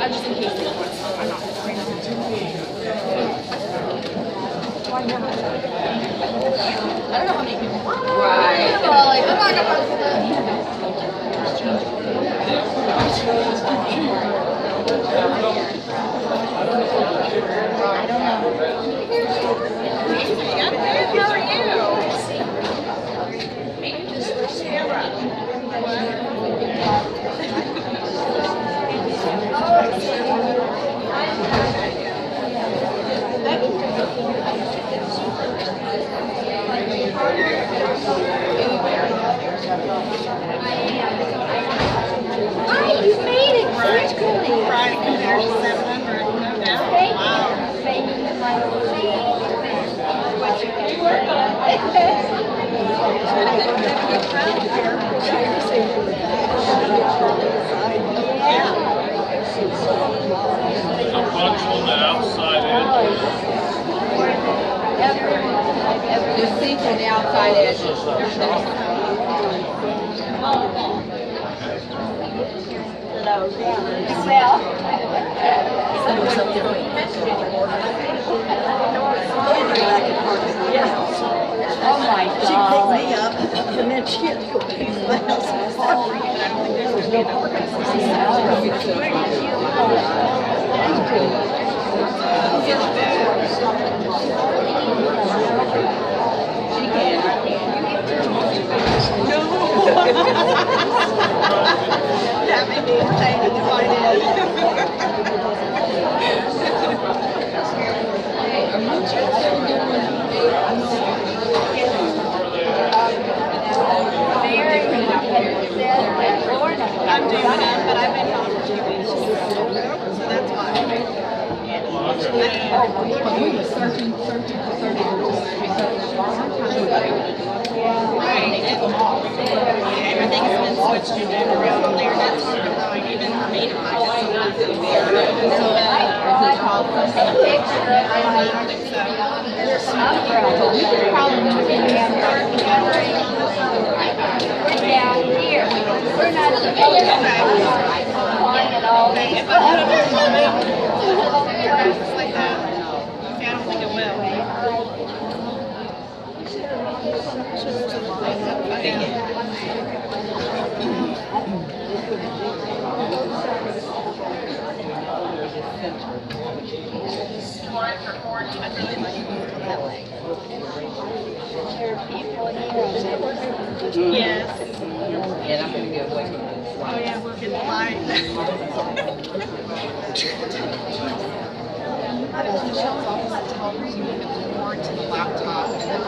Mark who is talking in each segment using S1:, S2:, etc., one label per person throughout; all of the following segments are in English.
S1: just in case they want some. I'm not right now. Why not? I don't know how many people.
S2: Right.
S1: Well, like, I'm not gonna. I don't know.
S2: How are you?
S1: Hi, you made it. It's good.
S2: Right, compared to 700, no doubt. Wow.
S3: A bunch on the outside edge.
S2: The seats on the outside edges.
S1: Oh my
S4: She
S1: God.
S4: picked me up, and then she had to go pay for the house.
S2: She can.
S4: That may be entertaining if I did. I'm doing it, but I've been home for 2 weeks. So that's why. Everything's been switched around on there. That's hard though. Even for me to find out. So
S1: Down here. We're not supposed to flying at all.
S4: if I put up a moment like that, see, I don't think it will. Yes.
S2: And I'm gonna get away from this.
S4: Oh yeah, we're getting light.
S2: To the laptop and then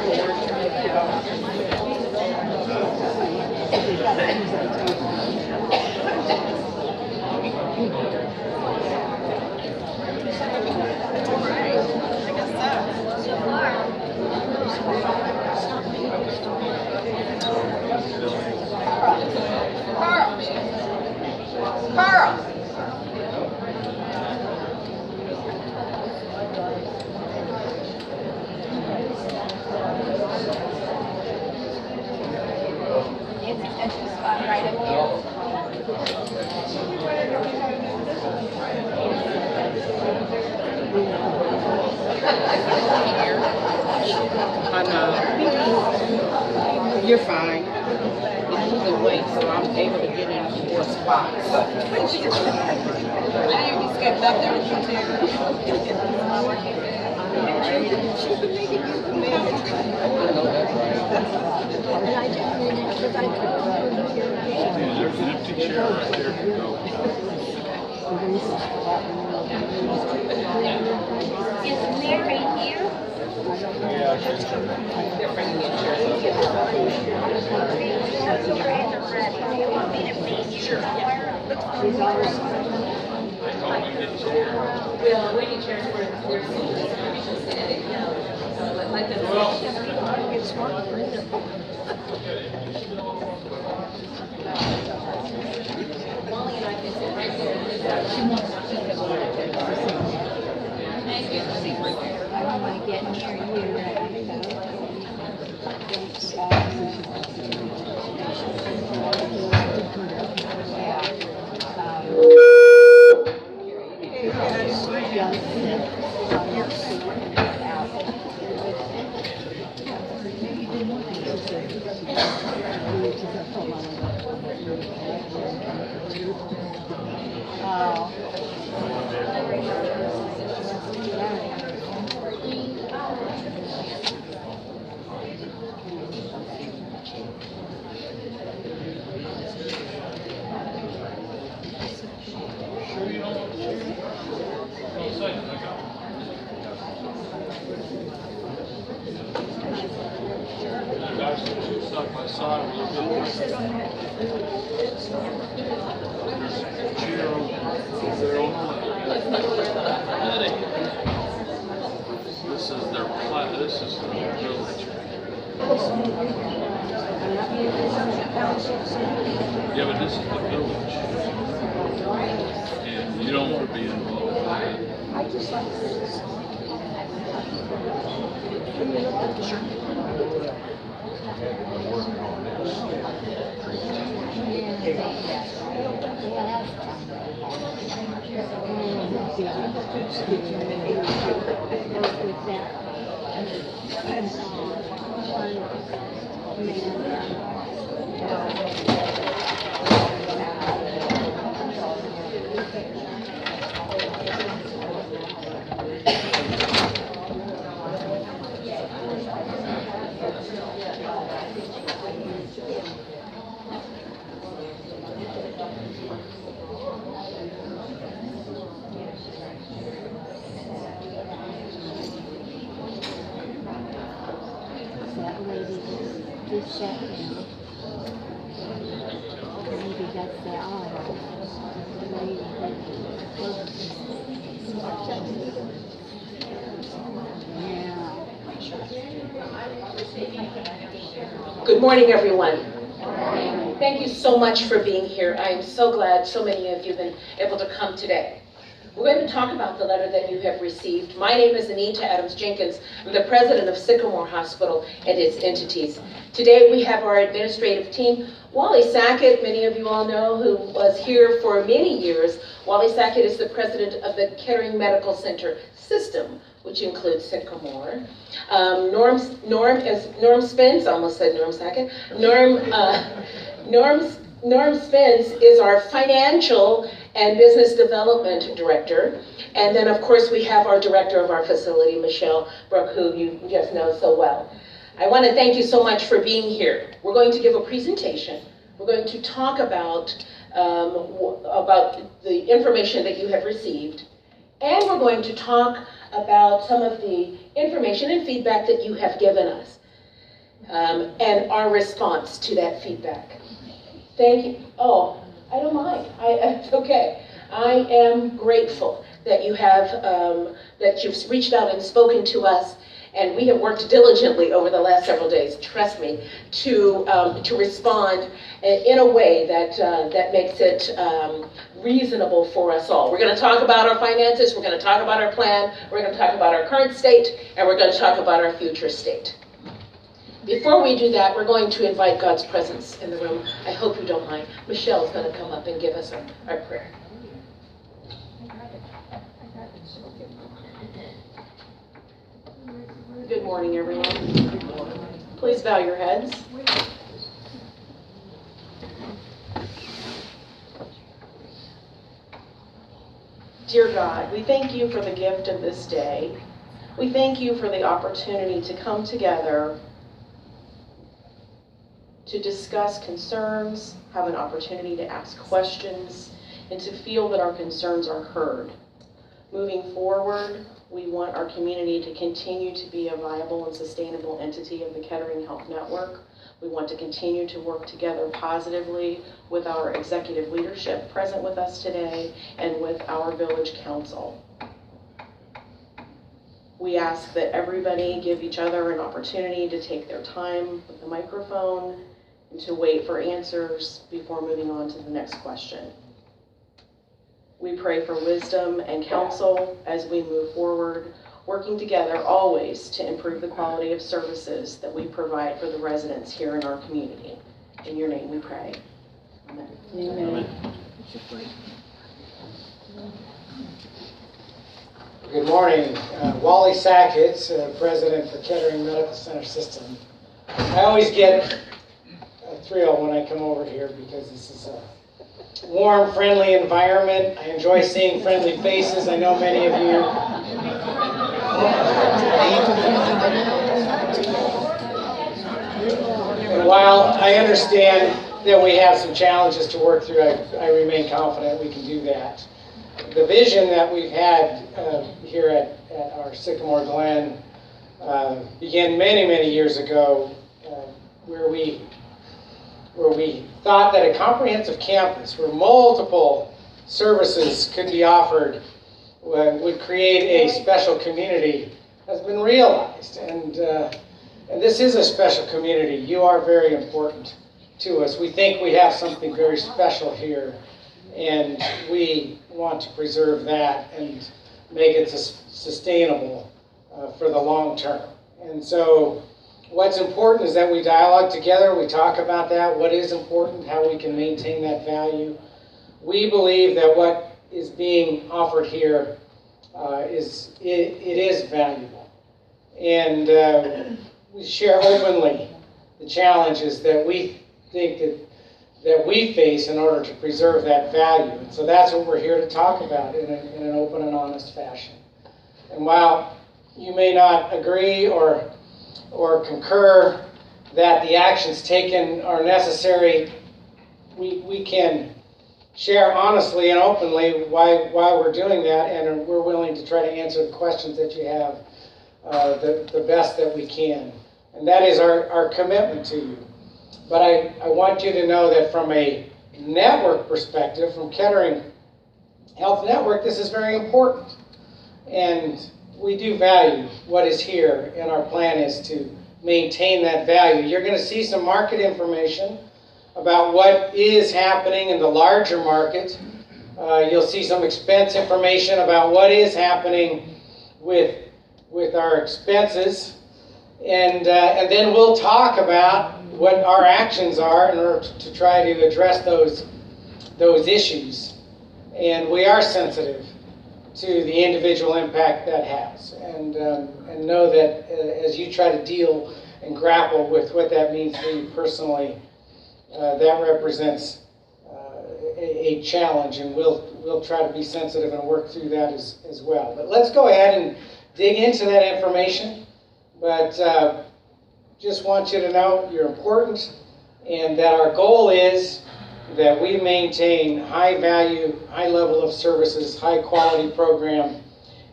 S2: Carl! I know. You're fine. It's the weight, so I'm able to get in 4 spots. I didn't even be scoped up there with you too.
S3: There's an empty chair right there. Go.
S1: Is Mary here?
S3: Yeah, she's
S2: They're bringing in chairs.
S1: You want me to meet you somewhere?
S2: Well, waiting chairs where there's distribution standing, you know, like this. Wally and I can sit right there. She wants to sit there. Thank you. Sit right there.
S1: I don't want to get near you.
S3: Side by side a little bit. Chair over there on the left. This is their plat. This is the village. Yeah, but this is the village, and you don't want to be involved with that.
S1: I just like this. Can you look at the shirt?
S5: Maybe that's the honor.
S2: Good morning, everyone. Thank you so much for being here. I am so glad so many of you have been able to come today. We're going to talk about the letter that you have received. My name is Anita Adams-Jenkins. I'm the president of Sycamore Hospital and its entities. Today we have our administrative team. Wally Sackett, many of you all know, who was here for many years. Wally Sackett is the president of the Kettering Medical Center system, which includes Sycamore. Norm Spence, almost said Norm Sackett. Norm Spence is our financial and business development director. And then of course we have our director of our facility, Michelle Brook, who you just know so well. I want to thank you so much for being here. We're going to give a presentation. We're going to talk about the information that you have received. And we're going to talk about some of the information and feedback that you have given us and our response to that feedback. Thank you. Oh, I don't mind. It's okay. I am grateful that you have that you've reached out and spoken to us, and we have worked diligently over the last several days. Trust me, to respond in a way that that makes it reasonable for us all. We're going to talk about our finances. We're going to talk about our plan. We're going to talk about our current state, and we're going to talk about our future state. Before we do that, we're going to invite God's presence in the room. I hope you don't mind. Michelle's going to come up and give us our prayer. Good morning, everyone. Please bow your heads. Dear God, we thank you for the gift of this day. We thank you for the opportunity to come together to discuss concerns, have an opportunity to ask questions, and to feel that our concerns are heard. Moving forward, we want our community to continue to be a viable and sustainable entity of the Kettering Health Network. We want to continue to work together positively with our executive leadership present with us today and with our village council. We ask that everybody give each other an opportunity to take their time with the microphone and to wait for answers before moving on to the next question. We pray for wisdom and counsel as we move forward, working together always to improve the quality of services that we provide for the residents here in our community. In your name we pray. Amen. Amen.
S6: Good morning. Wally Sackett, President for Kettering Medical Center System. I always get a thrill when I come over here because this is warm, friendly environment. I enjoy seeing friendly faces. I know many of you. And while I understand that we have some challenges to work through, I remain confident we can do that. The vision that we've had here at our Sycamore Glen began many, many years ago, where we thought that a comprehensive campus where multiple services could be offered would create a special community has been realized. And this is a special community. You are very important to us. We think we have something very special here, and we want to preserve that and make it sustainable for the long term. And so what's important is that we dialogue together, we talk about that, what is important, how we can maintain that value. We believe that what is being offered here is valuable. And we share openly the challenges that we think that we face in order to preserve that value. And so that's what we're here to talk about in an open and honest fashion. And while you may not agree or concur that the actions taken are necessary, we can share honestly and openly why we're doing that, and we're willing to try to answer the questions that you have the best that we can. And that is our commitment to you. But I want you to know that from a network perspective, from Kettering Health Network, this is very important. And we do value what is here, and our plan is to maintain that value. You're going to see some market information about what is happening in the larger market. You'll see some expense information about what is happening with our expenses. And then we'll talk about what our actions are in order to try to address those issues. And we are sensitive to the individual impact that has. And know that as you try to deal and grapple with what that means for you personally, that represents a challenge, and we'll try to be sensitive and work through that as well. But let's go ahead and dig into that information. But just want you to know you're important, and that our goal is that we maintain high value, high level of services, high quality program,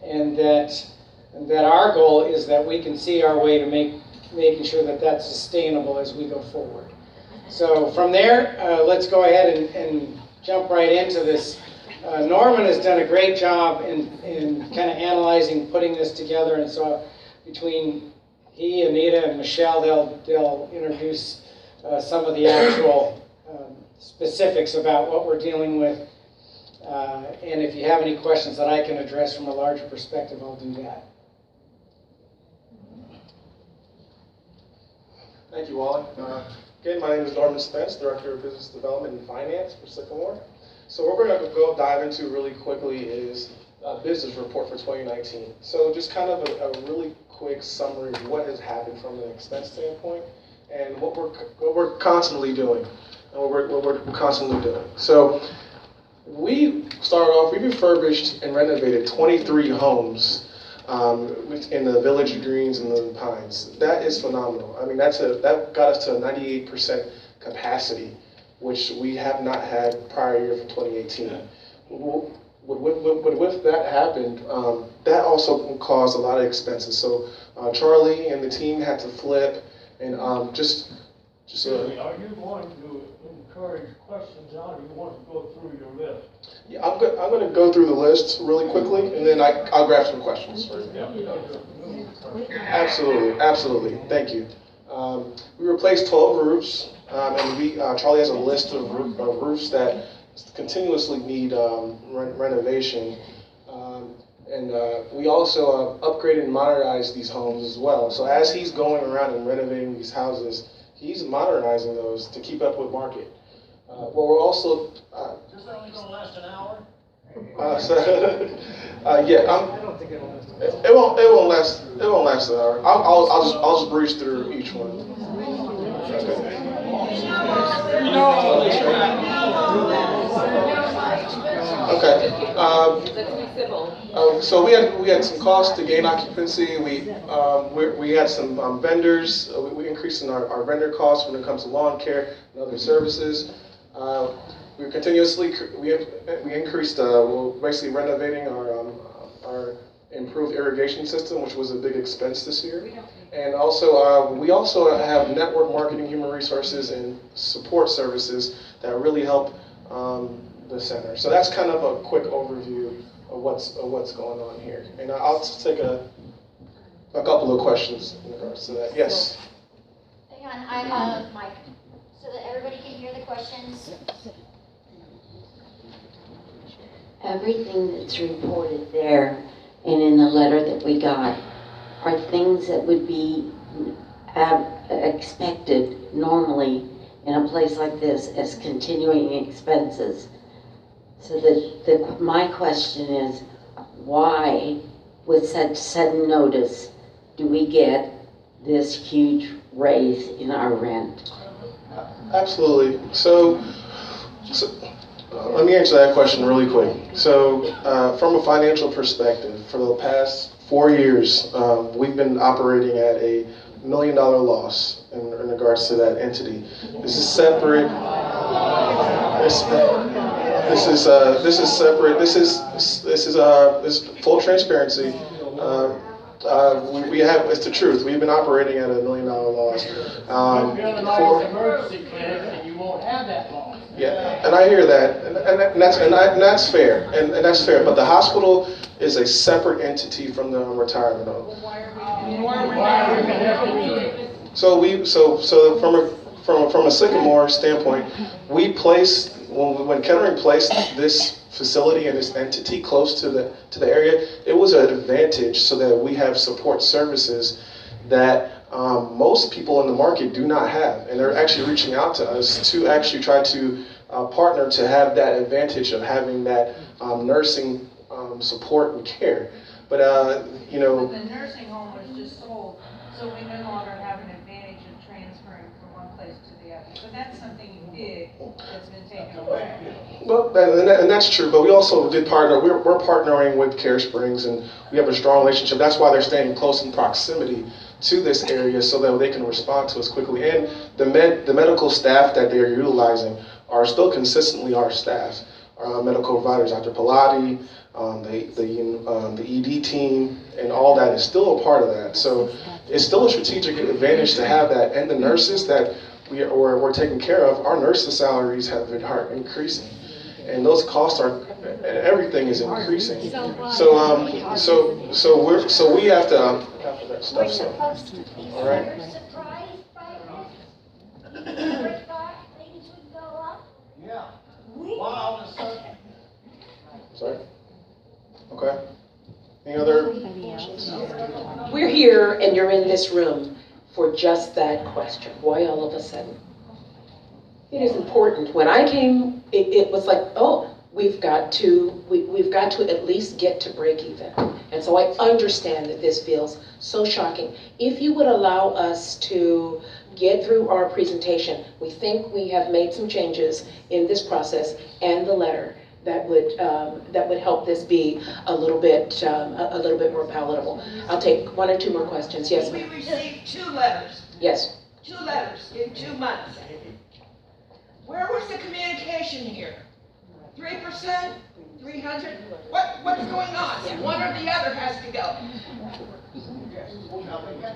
S6: and that our goal is that we can see our way to making sure that that's sustainable as we go forward. So from there, let's go ahead and jump right into this. Norman has done a great job in kind of analyzing, putting this together, and so between he, Anita, and Michelle, they'll introduce some of the actual specifics about what we're dealing with. And if you have any questions that I can address from a larger perspective, I'll do that.
S5: Thank you, Wally. Again, my name is Norman Spence, Director of Business Development and Finance for Sycamore. So what we're going to dive into really quickly is a business report for 2019. So just kind of a really quick summary of what has happened from an expense standpoint and what we're constantly doing. And what we're constantly doing. So we started off, we refurbished and renovated 23 homes in the Village Greens and the Pines. That is phenomenal. I mean, that got us to a 98% capacity, which we have not had prior year for 2018. With that happened, that also caused a lot of expenses. So Charlie and the team had to flip and just.
S3: Are you going to encourage questions out, or you want to go through your list?
S5: Yeah, I'm going to go through the list really quickly, and then I'll grab some questions for you. Absolutely. Thank you. We replaced 12 roofs, and Charlie has a list of roofs that continuously need renovation. We also upgraded and modernized these homes as well. So as he's going around and renovating these houses, he's modernizing those to keep up with market. Well, we're also.
S3: Is this only going to last an hour?
S5: Yeah, I don't think it'll last. It won't last. It won't last an hour. I'll just breeze through each one. Okay. So we had some costs to gain occupancy. We had some vendors. We increased in our vendor costs when it comes to lawn care and other services. We continuously we increased. We're basically renovating our improved irrigation system, which was a big expense this year. And also, we also have network marketing, human resources, and support services that really help the center. So that's kind of a quick overview of what's going on here. And I'll just take a couple of questions in regards to that. Yes?
S1: Hang on, I have a mic, so that everybody can hear the questions.
S7: Everything that's reported there and in the letter that we got are things that would be expected normally in a place like this as continuing expenses. So my question is, why, with such sudden notice, do we get this huge raise in our rent?
S5: Absolutely. So let me answer that question really quick. So from a financial perspective, for the past 4 years, we've been operating at a $1 million loss in regards to that entity. This is separate. This is separate. This is full transparency. We have, it's the truth. We've been operating at a $1 million loss.
S3: You're in an emergency clinic and you won't have that loss.
S5: Yeah, and I hear that, and that's fair, and that's fair. But the hospital is a separate entity from the retirement home. So from a Sycamore standpoint, we placed when Kettering placed this facility and this entity close to the area, it was an advantage so that we have support services that most people in the market do not have, and they're actually reaching out to us to actually try to partner to have that advantage of having that nursing support and care. But you know,
S4: the nursing home was just sold, so we no longer have an advantage of transferring from one place to the other. So that's something you did that's been taken away.
S5: Well, and that's true, but we also did partner. We're partnering with Care Springs, and we have a strong relationship. That's why they're staying close in proximity to this area so that they can respond to us quickly. And the medical staff that they're utilizing are still consistently our staff. Our medical providers, Dr. Pilati, the ED team, and all that is still a part of that. So it's still a strategic advantage to have that. And the nurses that we're taking care of, our nurses' salaries have been increasing. And those costs everything is increasing. So we have to account for that stuff. So, all right.
S1: Surprised by this? You never thought things would go up?
S3: Yeah. Wow, all of a sudden.
S5: Sorry. Okay. Any other questions?
S2: We're here and you're in this room for just that question. Why all of a sudden? It is important. When I came, it was like, oh, we've got to at least get to break even. And so I understand that this feels so shocking. If you would allow us to get through our presentation, we think we have made some changes in this process and the letter that would help this be a little bit more palatable. I'll take 1 or 2 more questions. Yes,
S8: We
S2: ma'am.
S8: received 2 letters.
S2: Yes.
S8: 2 letters in 2 months. Where was the communication here? 3%? 300? What's going on? One or the other has to go.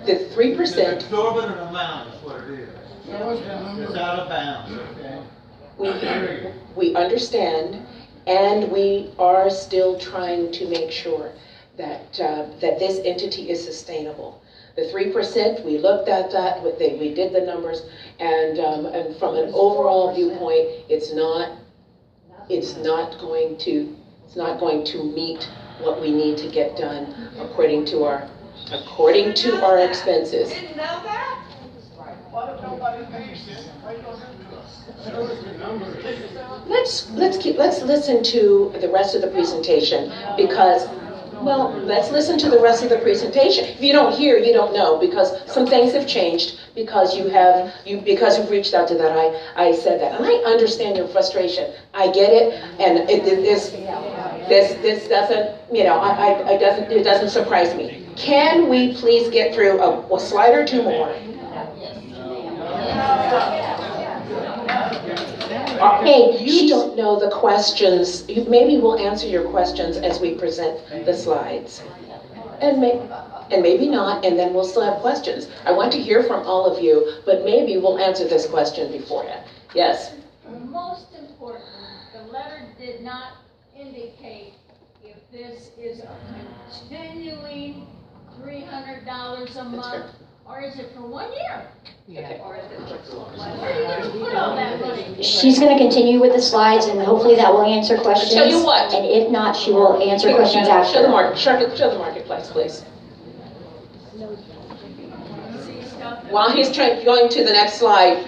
S2: The 3%.
S9: Exorbitant amount is what it is. It's out of bounds, okay?
S2: We understand, and we are still trying to make sure that this entity is sustainable. The 3%, we looked at that, we did the numbers, and from an overall viewpoint, it's not going to meet what we need to get done according to our expenses.
S8: Didn't know that?
S3: What if nobody pays it? Why don't you do it?
S2: Let's listen to the rest of the presentation because, well, let's listen to the rest of the presentation. If you don't hear, you don't know, because some things have changed because you've reached out to that. I said that, and I understand your frustration. I get it, and it is. This doesn't, it doesn't surprise me. Can we please get through a slide or two more? Hey, you don't know the questions. Maybe we'll answer your questions as we present the slides. And maybe not, and then we'll still have questions. I want to hear from all of you, but maybe we'll answer this question before you. Yes?
S1: Most important, the letter did not indicate if this is a continuing $300 a month, or is it for 1 year?
S2: Okay.
S1: Or is it for where are you going to put all that money?
S10: She's going to continue with the slides, and hopefully that will answer questions.
S2: Tell you what.
S10: And if not, she will answer questions after.
S2: Show the marketplace, please. While he's going to the next slide,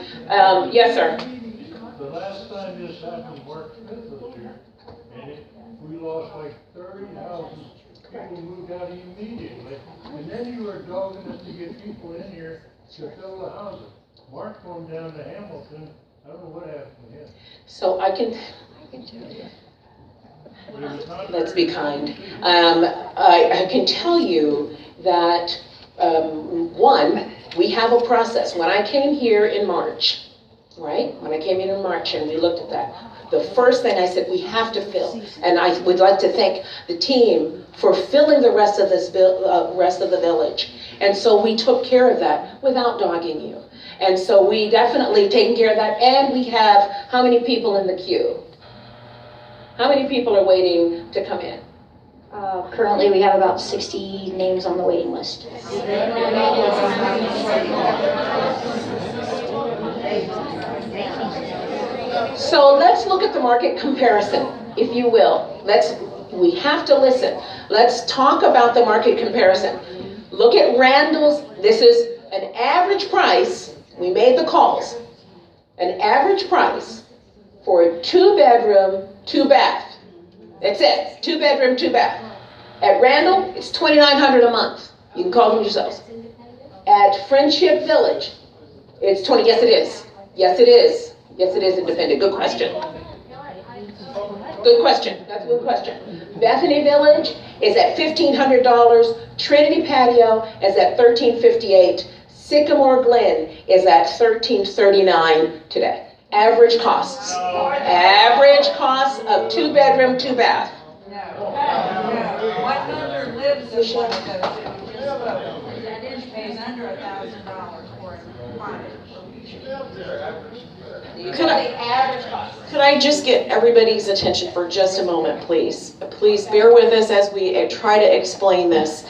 S2: yes, sir.
S3: The last time this happened, Mark Smith was here, and we lost like 30 houses. People moved out immediately, and then you were dogging us to get people in here to fill the houses. Mark going down to Hamilton, I don't know what happened to him.
S2: So I can let's be kind. I can tell you that, one, we have a process. When I came here in March, right? When I came in March and we looked at that, the first thing I said, we have to fill. And I would like to thank the team for filling the rest of the village. And so we took care of that without dogging you. And so we definitely taken care of that. And we have how many people in the queue? How many people are waiting to come in?
S10: Currently, we have about 60 names on the waiting list.
S2: So let's look at the market comparison, if you will. We have to listen. Let's talk about the market comparison. Look at Randall's. This is an average price. We made the calls. An average price for a 2-bedroom, 2-bath. That's it. 2-bedroom, 2-bath. At Randall, it's $2,900 a month. You can call them yourselves. At Friendship Village, it's 20. Yes, it is. Yes, it is. Yes, it is independent. Good question. Good question. That's a good question. Bethany Village is at $1,500. Trinity Patio is at $1,358. Sycamore Glen is at $1,339 today. Average costs. Average costs of 2-bedroom, 2-bath.
S4: No. What mother lives in one of those that we just spoke? That is pays under $1,000 for a cottage.
S11: Could I just get everybody's attention for just a moment, please? Please bear with us as we try to explain this.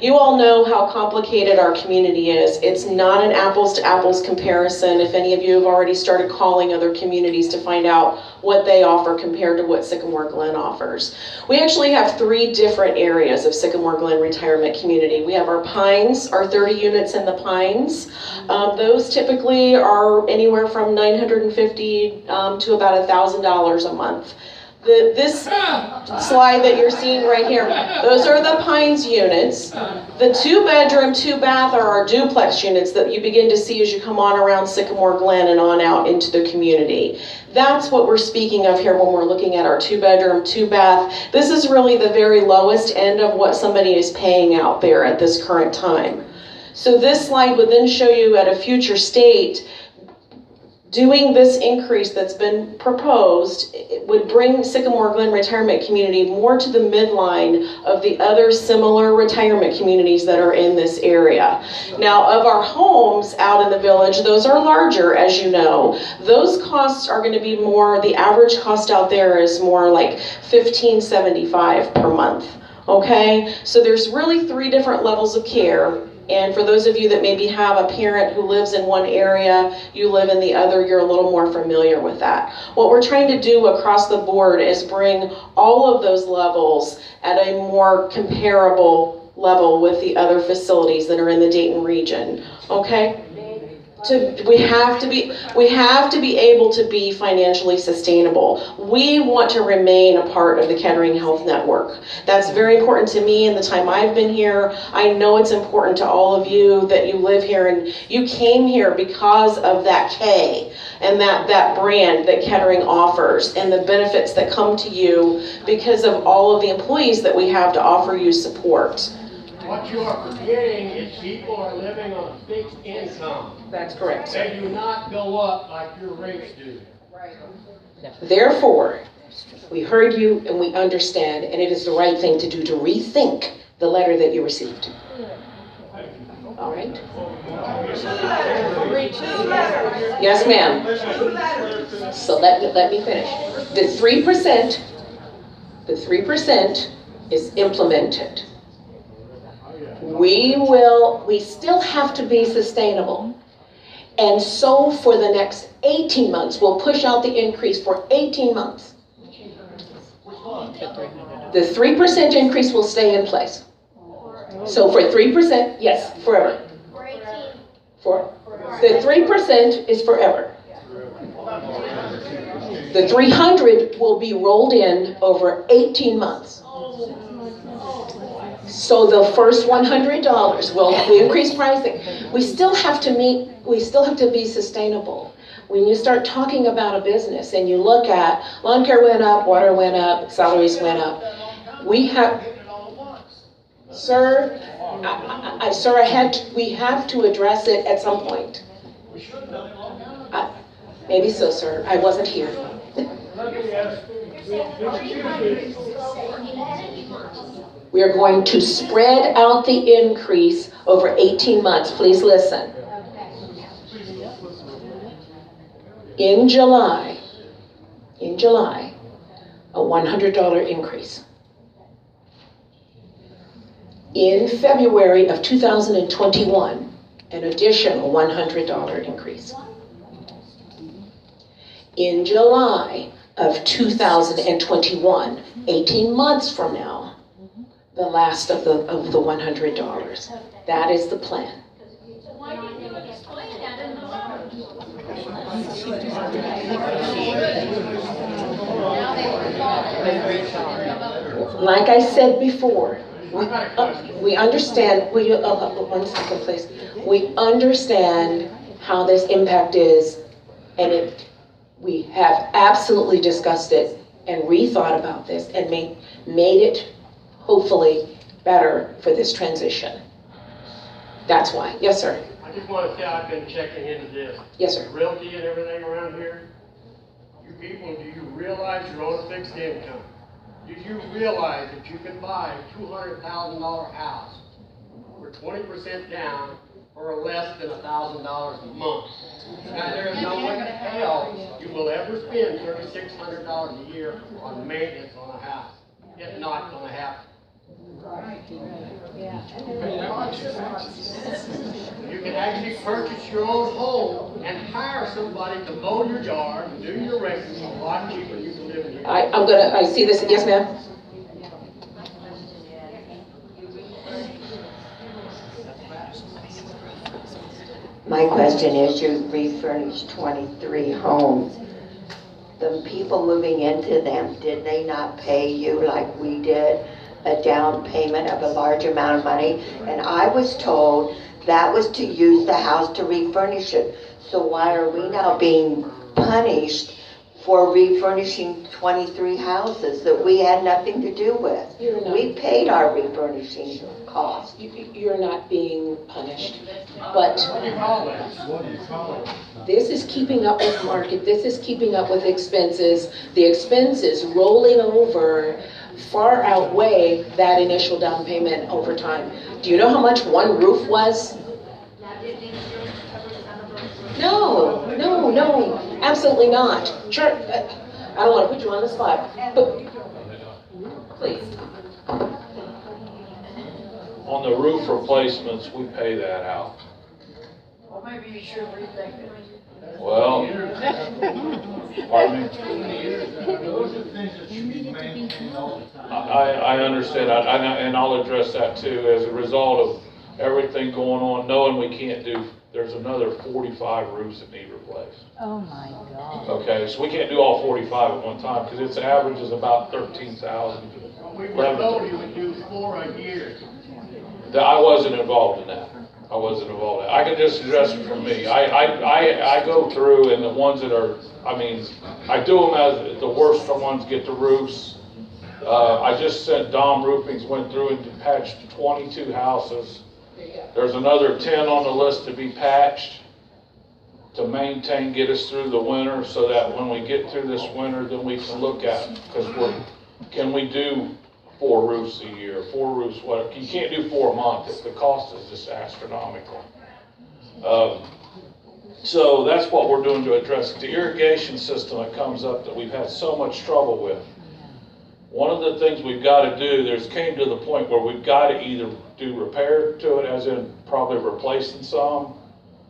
S11: You all know how complicated our community is. It's not an apples to apples comparison. If any of you have already started calling other communities to find out what they offer compared to what Sycamore Glen offers. We actually have 3 different areas of Sycamore Glen Retirement Community. We have our Pines, our 30 units in the Pines. Those typically are anywhere from $950 to about $1,000 a month. This slide that you're seeing right here, those are the Pines units. The 2-bedroom, 2-bath are our duplex units that you begin to see as you come on around Sycamore Glen and on out into the community. That's what we're speaking of here when we're looking at our 2-bedroom, 2-bath. This is really the very lowest end of what somebody is paying out there at this current time. So this slide would then show you at a future state, doing this increase that's been proposed, it would bring Sycamore Glen Retirement Community more to the midline of the other similar retirement communities that are in this area. Now, of our homes out in the village, those are larger, as you know. Those costs are going to be more, the average cost out there is more like $1,575 per month. Okay, so there's really 3 different levels of care. And for those of you that maybe have a parent who lives in one area, you live in the other, you're a little more familiar with that. What we're trying to do across the board is bring all of those levels at a more comparable level with the other facilities that are in the Dayton region. Okay? we have to be able to be financially sustainable. We want to remain a part of the Kettering Health Network. That's very important to me in the time I've been here. I know it's important to all of you that you live here, and you came here because of that K and that brand that Kettering offers and the benefits that come to you because of all of the employees that we have to offer you support.
S12: What you are forgetting is people are living on a fixed income.
S11: That's correct.
S12: They do not go up like your rates do.
S2: Therefore, we heard you and we understand, and it is the right thing to do to rethink the letter that you received. All right? Yes, ma'am. So let me finish. The 3% is implemented. We still have to be sustainable. And so for the next 18 months, we'll push out the increase for 18 months. The 3% increase will stay in place. So for 3%, yes, forever. The 3% is forever. The 300 will be rolled in over 18 months. So the first $100 will increase pricing. We still have to be sustainable. When you start talking about a business and you look at lawn care went up, water went up, salaries went up. We have, sir, we have to address it at some point. Maybe so, sir. I wasn't here. We are going to spread out the increase over 18 months. Please listen. In July, a $100 increase. In February of 2021, an additional $100 increase. In July of 2021, 18 months from now, the last of the $100. That is the plan.
S1: Why didn't you explain that in the letter?
S2: Like I said before, we understand, one second please. We understand how this impact is, and we have absolutely discussed it and rethought about this and made it hopefully better for this transition. That's why. Yes, sir.
S12: I just want to say I've been checking into this.
S2: Yes, sir.
S12: Realty and everything around here. You people, do you realize you're on a fixed income? Do you realize that you can buy a $200,000 house for 20% down or less than $1,000 a month? Now, there is no way in hell you will ever spend $3,600 a year on maintenance on a house. It's not going to happen. You can actually purchase your own home and hire somebody to mow your yard and do your rentals a lot cheaper than you can live in here.
S2: I see this. Yes, ma'am.
S13: My question is, you refurnished 23 homes. The people moving into them, did they not pay you like we did, a down payment of a large amount of money? And I was told that was to use the house to refurnish it. So why are we now being punished for refurnishing 23 houses that we had nothing to do with? We paid our refurnishing cost.
S2: You're not being punished, but this is keeping up with market. This is keeping up with expenses. The expenses rolling over far outweigh that initial down payment over time. Do you know how much one roof was? No, absolutely not. Sure, I don't want to put you on the spot, but please.
S14: On the roof replacements, we pay that out.
S1: Well, maybe you should rethink it.
S14: Well, pardon me?
S9: Those are things that should be maintained all the time.
S14: I understand, and I'll address that too, as a result of everything going on, knowing we can't do there's another 45 roofs that need replaced.
S1: Oh, my God.
S14: Okay, so we can't do all 45 at one time, because its average is about 13,000.
S12: We were told you would do 4 a year.
S14: I wasn't involved in that. I wasn't involved in that. I can just address it from me. I go through, and the ones that are, I mean, I do them as the worst ones get the roofs. I just sent Dom Roofings, went through and patched 22 houses. There's another 10 on the list to be patched to maintain, get us through the winter, so that when we get through this winter, then we can look at, because can we do 4 roofs a year, 4 roofs, whatever. You can't do 4 a month. The cost is just astronomical. So that's what we're doing to address it. The irrigation system that comes up that we've had so much trouble with. One of the things we've got to do, came to the point where we've got to either do repair to it, as in probably replacing some,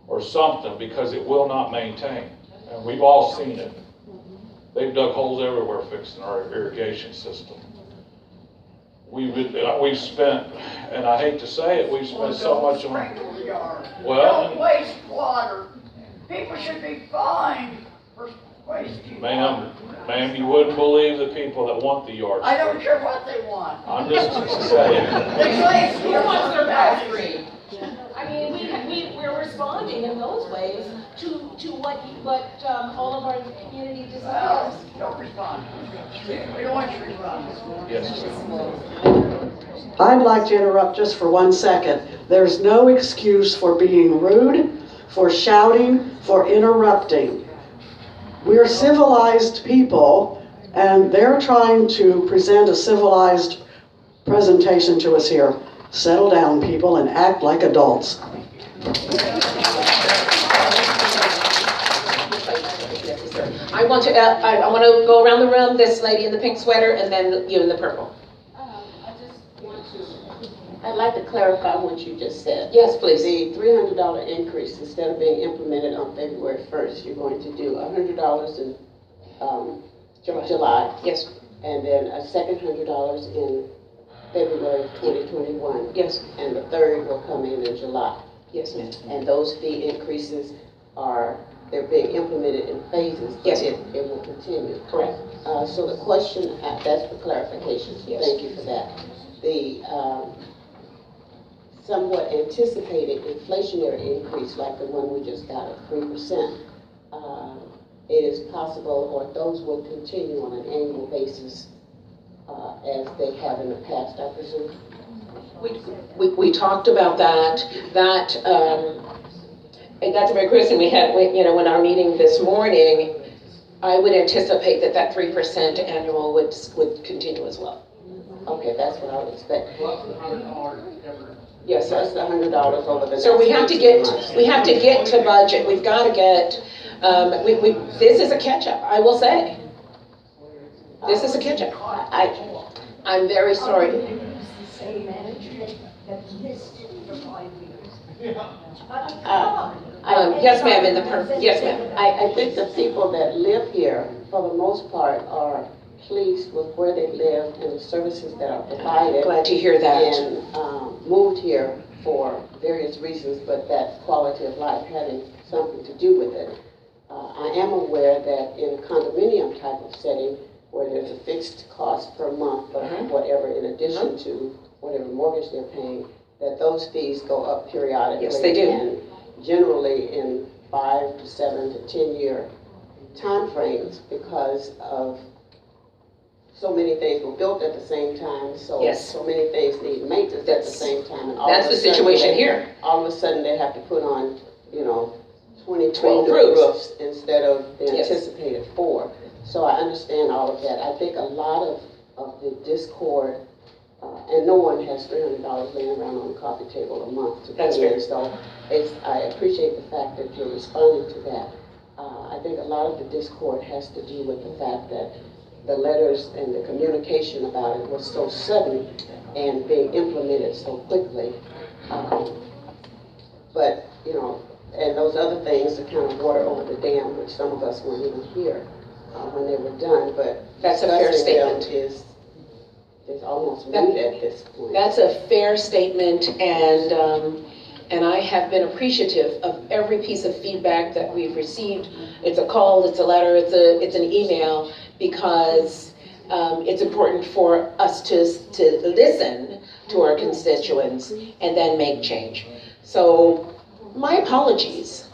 S14: or something, because it will not maintain. And we've all seen it. They've dug holes everywhere fixing our irrigation system. We've spent, and I hate to say it, we've spent so much on. Well,
S15: don't waste water. People should be fined for wasting water.
S14: Ma'am, you wouldn't believe the people that want the yard.
S15: I don't care what they want.
S14: I'm just saying.
S15: Who wants their back street?
S2: I mean, we're responding in those ways to what all of our community desires.
S15: Don't respond. We don't want you to respond.
S14: Yes.
S16: I'd like to interrupt just for 1 second. There's no excuse for being rude, for shouting, for interrupting. We're civilized people, and they're trying to present a civilized presentation to us here. Settle down, people, and act like adults.
S2: I want to go around the room, this lady in the pink sweater, and then you in the purple.
S17: I'd like to clarify what you just said.
S2: Yes, please.
S17: The $300 increase, instead of being implemented on February 1st, you're going to do $100 in July.
S2: Yes.
S17: And then a second $100 in February 2021.
S2: Yes.
S17: And the third will come in July.
S2: Yes, ma'am.
S17: And those fee increases they're being implemented in phases.
S2: Yes.
S17: It will continue.
S2: Correct.
S17: So the question, that's for clarification.
S2: Yes.
S17: Thank you for that. The somewhat anticipated inflationary increase, like the one we just got at 3%, it is possible, or those will continue on an annual basis as they have in the past, I presume.
S2: We talked about that. And that's a very question we had, in our meeting this morning. I would anticipate that 3% annual would continue as well.
S17: Okay, that's what I would expect.
S12: Plus the $100 every.
S17: Yes, that's the $100 over the.
S2: So we have to get to budget. We've got to get. This is a catch-up. I will say. This is a catch-up. I'm very sorry. Yes, ma'am. Yes, ma'am.
S17: I think the people that live here, for the most part, are pleased with where they live and the services that are provided.
S2: Glad to hear that.
S17: And moved here for various reasons, but that quality of life having something to do with it. I am aware that in a condominium type of setting, where there's a fixed cost per month or whatever in addition to whatever mortgage they're paying, that those fees go up periodically.
S2: Yes, they do.
S17: And generally in 5 to 7 to 10 year time frames, because of so many things were built at the same time, so many things need maintenance at the same time. And
S2: that's the situation here.
S17: All of a sudden they have to put on, 12
S2: roofs
S17: roofs instead of the anticipated 4. So I understand all of that. I think a lot of the discord, and no one has $300 laying around on the coffee table a month to
S2: That's
S17: pay
S2: fair.
S17: it. So I appreciate the fact that you're responding to that. I think a lot of the discord has to do with the fact that the letters and the communication about it was so sudden and being implemented so quickly. But, and those other things are kind of water over the dam, which some of us weren't even here when they were done. But
S2: that's a fair statement.
S17: Is almost moot at this point.
S2: That's a fair statement, and And I have been appreciative of every piece of feedback that we've received. It's a call, it's a letter, it's an email, because it's important for us to listen to our constituents and then make change. So my apologies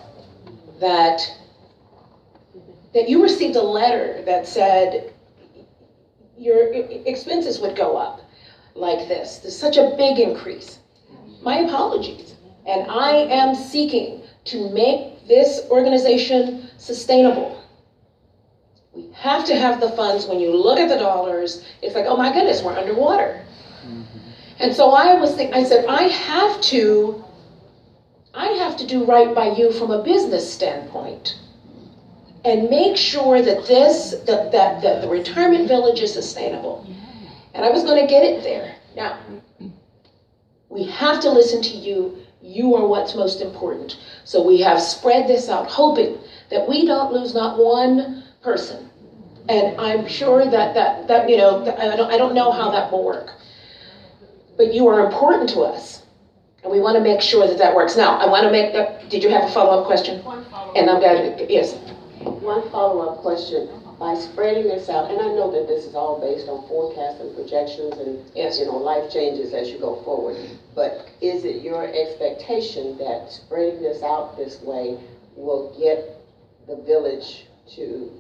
S2: that you received a letter that said your expenses would go up like this. There's such a big increase. My apologies. And I am seeking to make this organization sustainable. We have to have the funds. When you look at the dollars, it's like, oh my goodness, we're underwater. And so I was thinking, I said, I have to do right by you from a business standpoint and make sure that that the retirement village is sustainable. And I was going to get it there. Now, we have to listen to you. You are what's most important. So we have spread this out, hoping that we don't lose not one person. And I'm sure that you know, I don't know how that will work. But you are important to us. And we want to make sure that that works. Now, I want to make, did you have a follow-up question?
S17: One follow-up.
S2: And I'm going to, yes.
S17: One follow-up question. By spreading this out, and I know that this is all based on forecasts and projections and
S2: yes,
S17: life changes as you go forward, but is it your expectation that spreading this out this way will get the village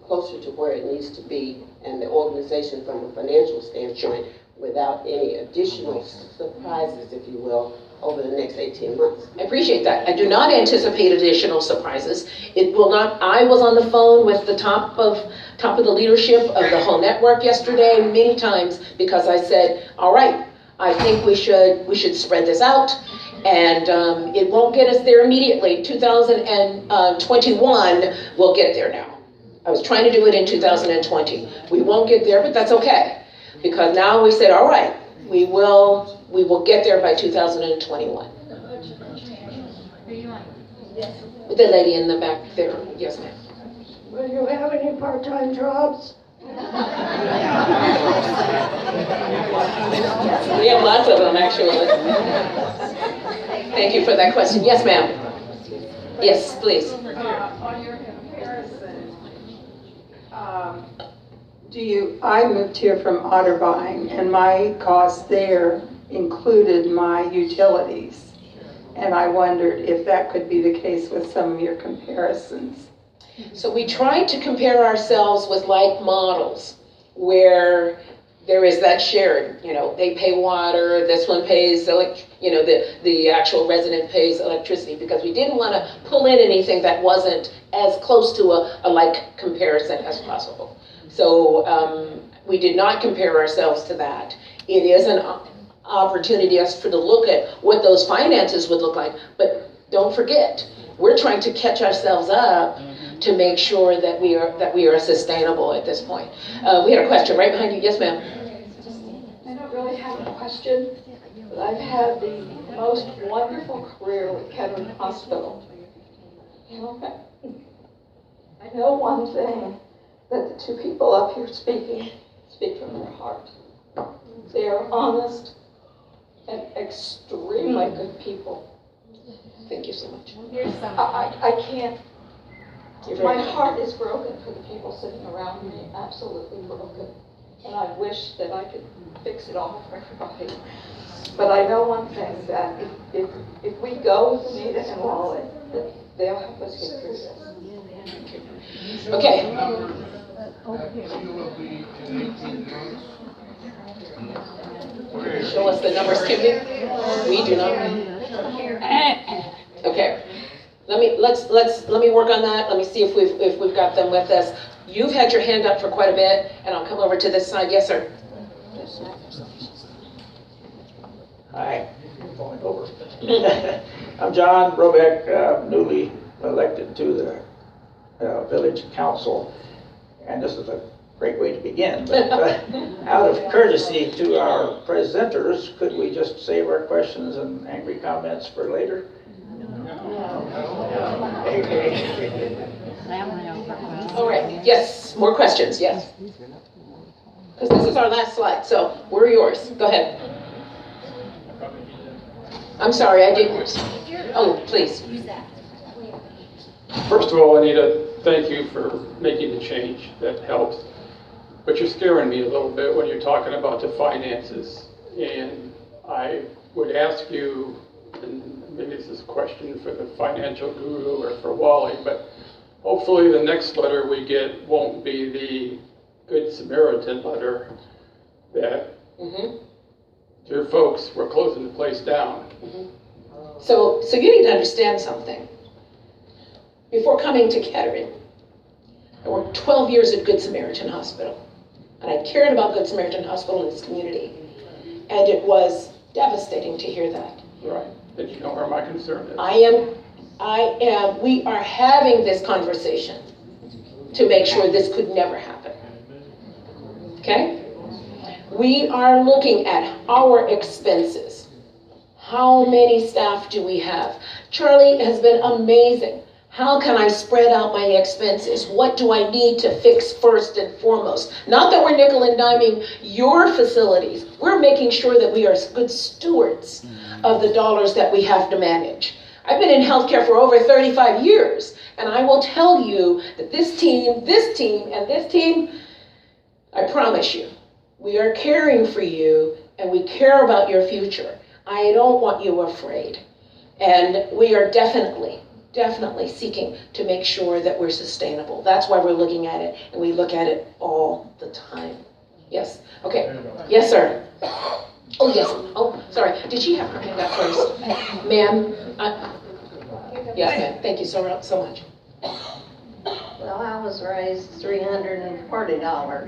S17: closer to where it needs to be and the organization from a financial standpoint without any additional surprises, if you will, over the next 18 months?
S2: I appreciate that. I do not anticipate additional surprises. It will not. I was on the phone with the top of the leadership of the whole network yesterday many times, because I said, all right, I think we should spread this out, and it won't get us there immediately. 2021 will get there now. I was trying to do it in 2020. We won't get there, but that's okay, because now we said, all right, we will get there by 2021. With the lady in the back there, yes ma'am.
S15: Will you have any part-time jobs?
S2: We have lots of them, actually. Thank you for that question. Yes, ma'am. Yes, please.
S8: On your comparison, I moved here from Otterbein, and my costs there included my utilities. And I wondered if that could be the case with some of your comparisons.
S2: So we tried to compare ourselves with like models where there is that shared, they pay water, this one pays, the actual resident pays electricity, because we didn't want to pull in anything that wasn't as close to a like comparison as possible. So we did not compare ourselves to that. It is an opportunity to look at what those finances would look like, but don't forget, we're trying to catch ourselves up to make sure that we are sustainable at this point. We had a question right behind you. Yes, ma'am.
S15: I don't really have a question, but I've had the most wonderful career with Kettering Hospital. Okay. I know one thing, that the two people up here speak from their heart. They are honest and extremely good people.
S2: Thank you so much.
S15: I can't. My heart is broken for the people sitting around me, absolutely broken. And I wish that I could fix it all for everybody. But I know one thing, that if we go with Anita and Wally, that they'll help us get through this.
S2: Okay. Show us the numbers, Kimmy. We do not. Okay. Let me work on that. Let me see if we've got them with us. You've had your hand up for quite a bit, and I'll come over to this side. Yes, sir.
S18: Hi. Over. I'm John Robeck, newly elected to the village council, and this is a great way to begin. But out of courtesy to our presenters, could we just save our questions and angry comments for later?
S2: All right. Yes. More questions. Yes. Because this is our last slide, so we're yours. Go ahead. I'm sorry, I didn't. Oh, please.
S19: First of all, Anita, thank you for making the change. That helps. But you're scaring me a little bit when you're talking about the finances. And I would ask you, and maybe this is a question for the financial guru or for Wally, but hopefully the next letter we get won't be the Good Samaritan letter that your folks were closing the place down.
S2: So you need to understand something. Before coming to Kettering, I worked 12 years at Good Samaritan Hospital. And I cared about Good Samaritan Hospital in this community. And it was devastating to hear that.
S19: Right. But you know where my concern is.
S2: We are having this conversation to make sure this could never happen. Okay? We are looking at our expenses. How many staff do we have? Charlie has been amazing. How can I spread out my expenses? What do I need to fix first and foremost? Not that we're nickel and diming your facilities. We're making sure that we are good stewards of the dollars that we have to manage. I've been in healthcare for over 35 years, and I will tell you that this team, and this team, I promise you, we are caring for you, and we care about your future. I don't want you afraid. And we are definitely seeking to make sure that we're sustainable. That's why we're looking at it, and we look at it all the time. Yes, okay. Yes, sir. Oh, yes. Oh, sorry. Did she have her hand up first? Ma'am? Yes, ma'am. Thank you so much.
S20: Well, I was raised $340